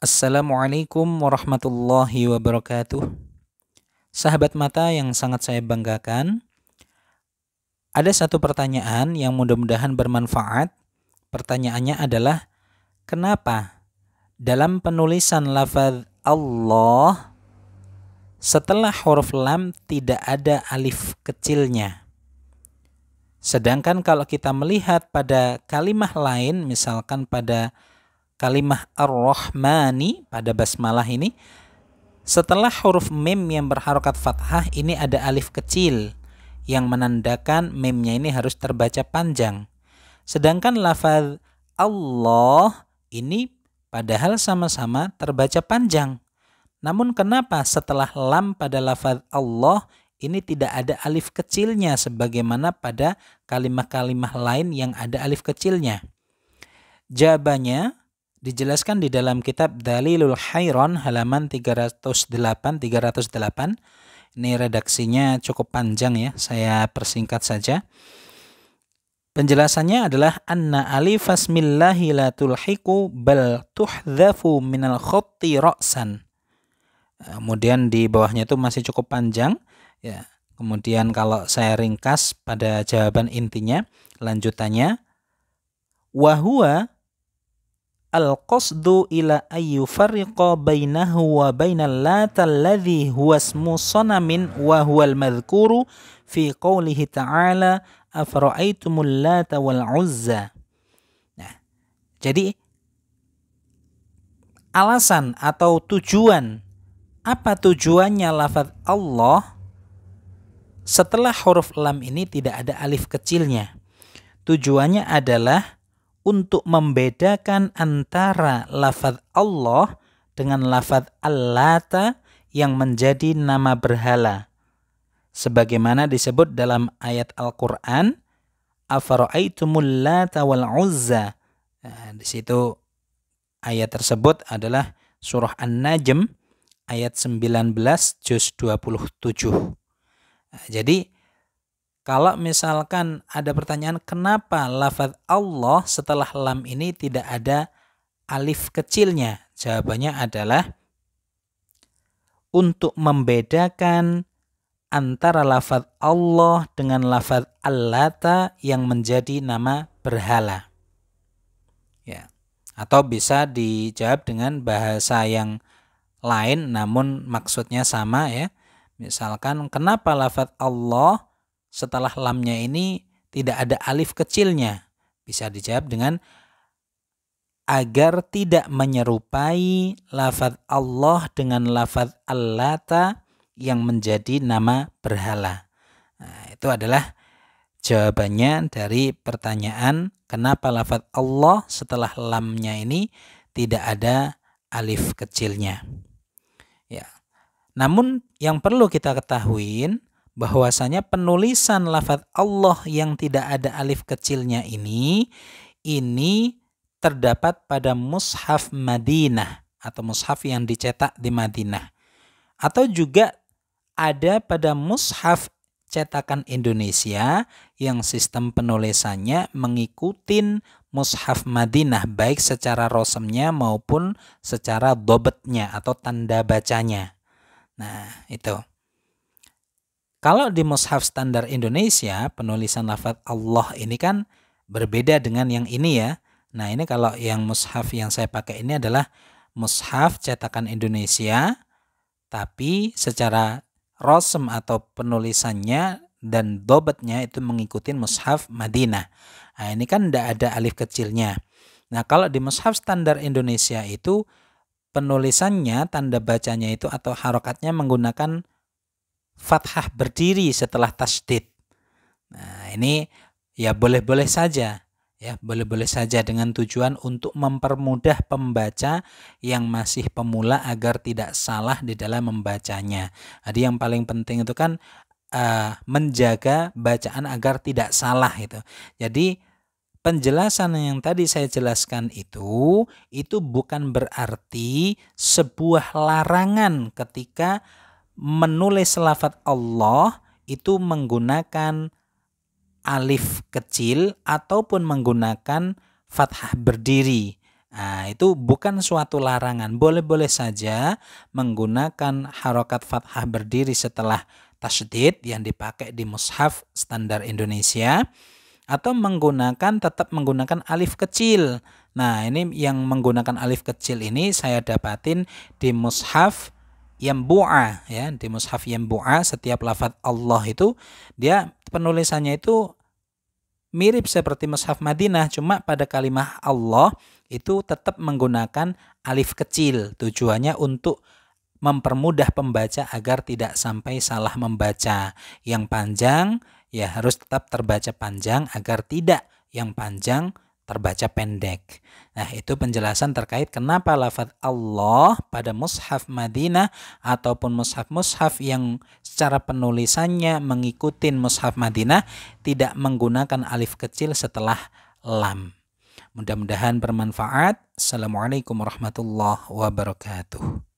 Assalamualaikum warahmatullahi wabarakatuh. Sahabat mata yang sangat saya banggakan, ada satu pertanyaan yang mudah-mudahan bermanfaat. Pertanyaannya adalah, kenapa dalam penulisan lafaz Allah setelah huruf lam tidak ada alif kecilnya? Sedangkan kalau kita melihat pada kalimah lain, misalkan pada kalimah Ar-Rahmani, pada basmalah ini, setelah huruf mim yang berharokat fathah ini ada alif kecil yang menandakan mimnya ini harus terbaca panjang. Sedangkan lafaz Allah ini padahal sama-sama terbaca panjang. Namun kenapa setelah lam pada lafaz Allah ini tidak ada alif kecilnya sebagaimana pada kalimah-kalimah lain yang ada alif kecilnya? Jawabannya dijelaskan di dalam kitab Dalilul Hayran halaman 308. Ini redaksinya cukup panjang ya, saya persingkat saja. Penjelasannya adalah anna alif asmillahi la tulhiqu bal tuhdhafu minal khatti ra'san. Kemudian di bawahnya itu masih cukup panjang ya. Kemudian kalau saya ringkas pada jawaban intinya, lanjutannya, wa huwa al-qasdu ila ayyufarriqa bainahu wa bainal lata alladhi huwa ismu sanamin wa huwal madhkuru fi qawlihi ta'ala afara'aitumul lata wal uzza. Nah, jadi alasan atau tujuan, apa tujuannya lafaz Allah setelah huruf lam ini tidak ada alif kecilnya? Tujuannya adalah untuk membedakan antara lafaz Allah dengan lafaz Al-Lata yang menjadi nama berhala. Sebagaimana disebut dalam ayat Al-Quran, afara'aitumul Lata wal Uzza. Nah, di situ ayat tersebut adalah surah An-Najm ayat 19 juz 27. Nah, jadi kalau misalkan ada pertanyaan kenapa lafaz Allah setelah lam ini tidak ada alif kecilnya? Jawabannya adalah untuk membedakan antara lafaz Allah dengan lafaz Al-Lata yang menjadi nama berhala. Ya. Atau bisa dijawab dengan bahasa yang lain namun maksudnya sama ya. Misalkan kenapa lafaz Allah setelah lamnya ini tidak ada alif kecilnya? Bisa dijawab dengan agar tidak menyerupai lafaz Allah dengan lafaz Al-Lata yang menjadi nama berhala. Nah, itu adalah jawabannya dari pertanyaan kenapa lafaz Allah setelah lamnya ini tidak ada alif kecilnya. Ya. Namun yang perlu kita ketahui bahwasanya penulisan lafaz Allah yang tidak ada alif kecilnya ini terdapat pada mushaf Madinah atau mushaf yang dicetak di Madinah, atau juga ada pada mushaf cetakan Indonesia yang sistem penulisannya mengikuti mushaf Madinah baik secara rosemnya maupun secara dobetnya atau tanda bacanya. Nah, itu. Kalau di mushaf standar Indonesia, penulisan lafaz Allah ini kan berbeda dengan yang ini ya. Nah, ini kalau yang mushaf yang saya pakai ini adalah mushaf cetakan Indonesia, tapi secara rosem atau penulisannya dan dobetnya itu mengikuti mushaf Madinah. Nah, ini kan tidak ada alif kecilnya. Nah, kalau di mushaf standar Indonesia itu penulisannya, tanda bacanya itu atau harokatnya menggunakan fathah berdiri setelah tasdid. Nah, ini ya boleh-boleh saja. Ya, boleh-boleh saja dengan tujuan untuk mempermudah pembaca yang masih pemula agar tidak salah di dalam membacanya. Jadi yang paling penting itu kan menjaga bacaan agar tidak salah itu. Jadi penjelasan yang tadi saya jelaskan itu bukan berarti sebuah larangan ketika menulis lafaz Allah itu menggunakan alif kecil ataupun menggunakan fathah berdiri. Nah, itu bukan suatu larangan. Boleh-boleh saja menggunakan harokat fathah berdiri setelah tasydid yang dipakai di mushaf standar Indonesia, atau tetap menggunakan alif kecil. Nah, ini yang menggunakan alif kecil ini saya dapatin di mushaf Yambu'a ya, di mushaf Yambu'a setiap lafaz Allah itu dia penulisannya itu mirip seperti mushaf Madinah, cuma pada kalimat Allah itu tetap menggunakan alif kecil. Tujuannya untuk mempermudah pembaca agar tidak sampai salah membaca. Yang panjang ya harus tetap terbaca panjang agar tidak yang panjang terbaca pendek. Nah, itu penjelasan terkait kenapa lafaz Allah pada mushaf Madinah ataupun mushaf-mushaf yang secara penulisannya mengikuti mushaf Madinah tidak menggunakan alif kecil setelah lam. Mudah-mudahan bermanfaat. Assalamualaikum warahmatullahi wabarakatuh.